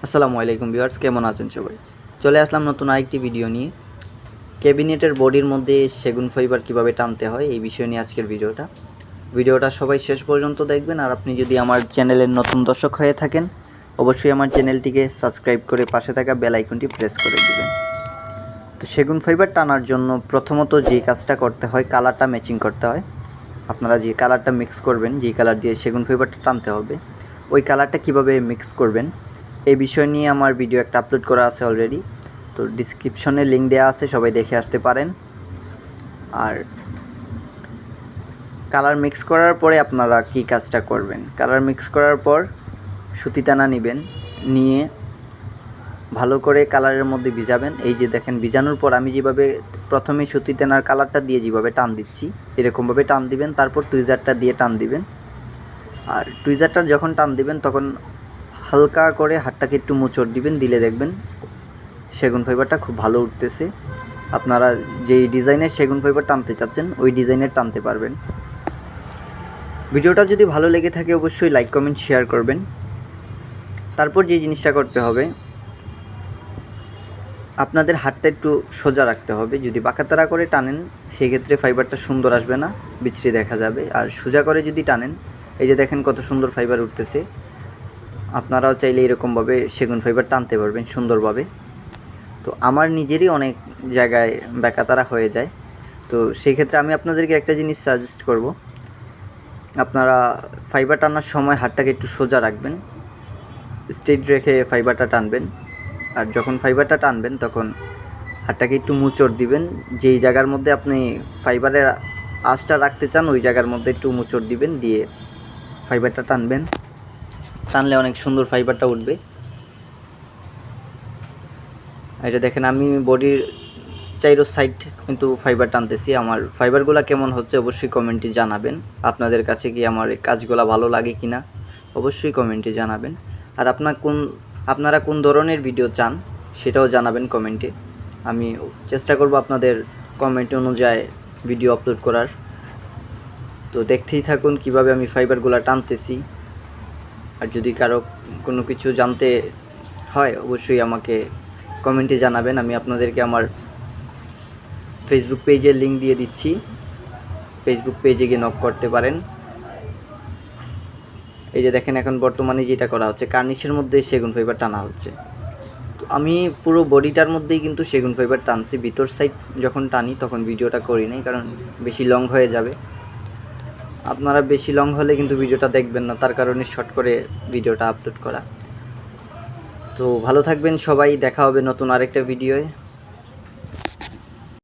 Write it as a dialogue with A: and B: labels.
A: আসসালামু আলাইকুম ভিউয়ার্স, কেমন আছেন সবাই? চলে আসলাম নতুন আরেকটি ভিডিও নিয়ে। ক্যাবিনেটের বডির মধ্যে সেগুন ফাইবার কিভাবে টানতে হয় এই বিষয় নিয়ে আজকের ভিডিওটা সবাই শেষ পর্যন্ত দেখবেন। আর আপনি যদি আমার চ্যানেলের নতুন দর্শক হয়ে থাকেন অবশ্যই আমার চ্যানেলটিকে সাবস্ক্রাইব করে পাশে থাকা বেল আইকনটি প্রেস করে দিবেন। তো সেগুন ফাইবার টানার জন্য প্রথমত যে কাজটা করতে হয়, কালারটা ম্যাচিং করতে হয়। আপনারা যে কালারটা মিক্স করবেন, যেই কালার দিয়ে সেগুন ফাইবারটা টানতে হবে, ওই কালারটা কিভাবে মিক্স করবেন এই বিষয় নিয়ে আমার ভিডিও একটা আপলোড করা আছে অলরেডি। তো ডিসক্রিপশনে লিঙ্ক দেওয়া আছে, সবাই দেখে আসতে পারেন। আর কালার মিক্স করার পরে আপনারা কি কাজটা করবেন, কালার মিক্স করার পর সুতি টানা নেবেন, নিয়ে ভালো করে কালারের মধ্যে ভিজাবেন। এই যে দেখেন, ভিজানোর পর আমি যেভাবে প্রথমে সুতি টানার কালারটা দিয়ে যেভাবে টান দিচ্ছি এরকমভাবে টান দিবেন। তারপর টুইজারটা দিয়ে টান দিবেন। আর টুইজারটা যখন টান দিবেন তখন হালকা করে হাতটাকে একটু মোচড় দিবেন, দিলে দেখবেন সেগুন ফাইবারটা খুব ভালো উঠতেছে। আপনারা যেই ডিজাইনের সেগুন ফাইবার টানতে চাচ্ছেন ওই ডিজাইনের টানতে পারবেন। ভিডিওটা যদি ভালো লেগে থাকে অবশ্যই লাইক কমেন্ট শেয়ার করবেন। তারপর যে জিনিসটা করতে হবে, আপনাদের হাতটা একটু সোজা রাখতে হবে। যদি বাঁকাতারা করে টানেন সেক্ষেত্রে ফাইবারটা সুন্দর আসবে না, বিচ্ছিরি দেখা যাবে। আর সোজা করে যদি টানেন, এই যে দেখেন কত সুন্দর ফাইবার উঠতেছে। আপনারাও চাইলে এরকমভাবে সেগুন ফাইবার টানতে পারবেন সুন্দরভাবে। তো আমার নিজেরই অনেক জায়গায় বেকাতারা হয়ে যায়। তো সেই ক্ষেত্রে আমি আপনাদেরকে একটা জিনিস সাজেস্ট করব, আপনারা ফাইবার টানার সময় হাতটাকে একটু সোজা রাখবেন, স্ট্রেট রেখে ফাইবারটা টানবেন। আর যখন ফাইবারটা টানবেন তখন হাতটাকে একটু মোচড় দিবেন। যেই জায়গার মধ্যে আপনি ফাইবারের আঁচটা রাখতে চান ওই জায়গার মধ্যে একটু মোচড় দিবেন, দিয়ে ফাইবারটা টানবেন। টানলে অনেক সুন্দর ফাইবারটা উঠবে। এটা দেখেন, আমি বডির চাইরো সাইড কিন্তু ফাইবার টানতেছি। আমার ফাইবারগুলো কেমন হচ্ছে অবশ্যই কমেন্টে জানাবেন। আপনাদের কাছে কি আমার এই কাজগুলো ভালো লাগে কি না অবশ্যই কমেন্টে জানাবেন। আর আপনারা কোন ধরনের ভিডিও চান সেটাও জানাবেন কমেন্টে। আমি চেষ্টা করব আপনাদের কমেন্ট অনুযায়ী ভিডিও আপলোড করার। তো দেখতেই থাকুন কিভাবে আমি ফাইবারগুলো টানতেছি। আর যদি কারো কোনো কিছু জানতে হয় অবশ্যই আমাকে কমেন্টে জানাবেন। আমি আপনাদেরকে আমার ফেসবুক পেজের লিঙ্ক দিয়ে দিচ্ছি, ফেসবুক পেজে গিয়ে নক করতে পারেন। এই যে দেখেন, এখন বর্তমানে যেটা করা হচ্ছে কার্নিশের মধ্যে সেগুন ফাইবার টানা হচ্ছে। তো আমি পুরো বডিটার মধ্যেই কিন্তু সেগুন ফাইবার টানছি। ভিতর সাইড যখন টানি তখন ভিডিওটা করি নাই, কারণ বেশি লং হয়ে যাবে। আপনারা বেশি লং হলে কিন্তু ভিডিওটা দেখবেন না, তার কারণে শর্ট করে ভিডিওটা আপলোড করা। তো ভালো থাকবেন সবাই, দেখা হবে নতুন আরেকটা ভিডিওয়ে।